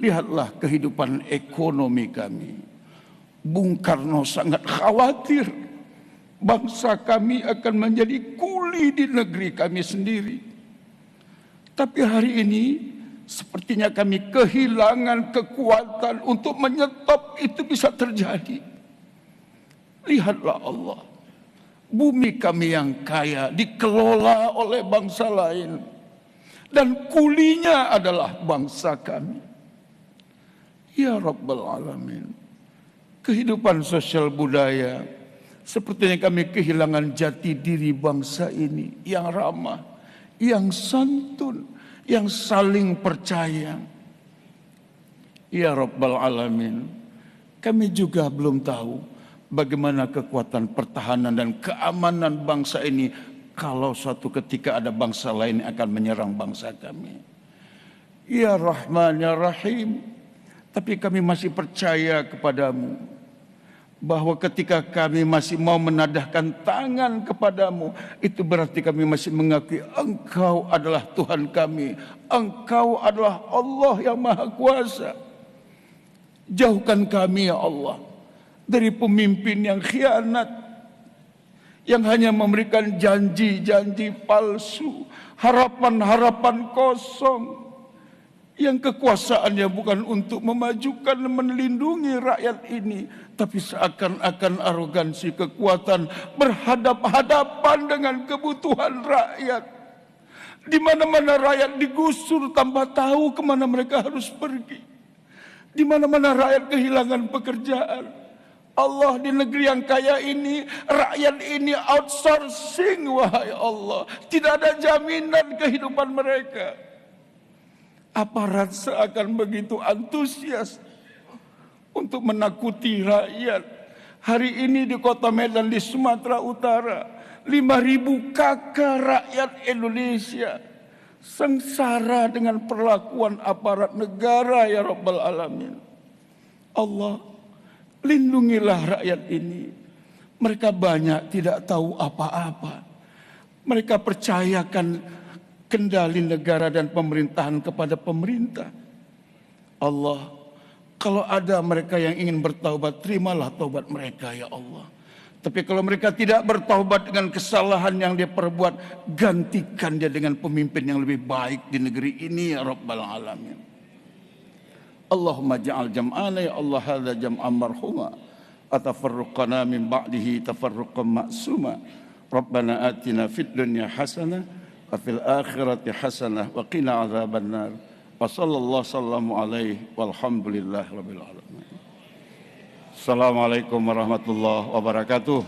Lihatlah kehidupan ekonomi kami. Bung Karno sangat khawatir bangsa kami akan menjadi kuli di negeri kami sendiri. Tapi hari ini sepertinya kami kehilangan kekuatan untuk menyetop itu bisa terjadi. Lihatlah Allah, bumi kami yang kaya dikelola oleh bangsa lain, dan kulinya adalah bangsa kami. Ya Rabbal Alamin, kehidupan sosial budaya sepertinya kami kehilangan jati diri bangsa ini yang ramah, yang santun, yang saling percaya. Ya Rabbal Alamin, kami juga belum tahu bagaimana kekuatan pertahanan dan keamanan bangsa ini kalau suatu ketika ada bangsa lain yang akan menyerang bangsa kami. Ya Rahman ya Rahim, tapi kami masih percaya kepadamu, bahwa ketika kami masih mau menadahkan tangan kepadamu, itu berarti kami masih mengakui Engkau adalah Tuhan kami, Engkau adalah Allah yang Maha Kuasa. Jauhkan kami ya Allah dari pemimpin yang khianat, yang hanya memberikan janji-janji palsu, harapan-harapan kosong, yang kekuasaannya bukan untuk memajukan dan melindungi rakyat ini, tapi seakan-akan arogansi kekuatan berhadap-hadapan dengan kebutuhan rakyat. Di mana-mana rakyat digusur tanpa tahu kemana mereka harus pergi. Di mana-mana rakyat kehilangan pekerjaan. Allah, di negeri yang kaya ini, rakyat ini outsourcing, wahai Allah. Tidak ada jaminan kehidupan mereka. Aparat seakan begitu antusias untuk menakuti rakyat. Hari ini di kota Medan di Sumatera Utara, 5.000 kakak rakyat Indonesia sengsara dengan perlakuan aparat negara ya Rabbal Alamin. Allah, lindungilah rakyat ini. Mereka banyak tidak tahu apa-apa. Mereka percayakan kendali negara dan pemerintahan kepada pemerintah. Allah, kalau ada mereka yang ingin bertaubat, terimalah taubat mereka ya Allah. Tapi kalau mereka tidak bertaubat dengan kesalahan yang dia perbuat, gantikan dia dengan pemimpin yang lebih baik di negeri ini ya Rabbal Alamin. Allahumma ja'al jam'ana ya Allah hadza jam'an marhuma, atafarruqana min ba'dihi tafarruqan ma'suma. Rabbana atina fid dunya hasanah wa fil akhirati hasanah wa qina adzabannar. Wa sallallahu sallamu alaihi walhamdulillahi rabbil alamin. Assalamualaikum warahmatullahi wabarakatuh.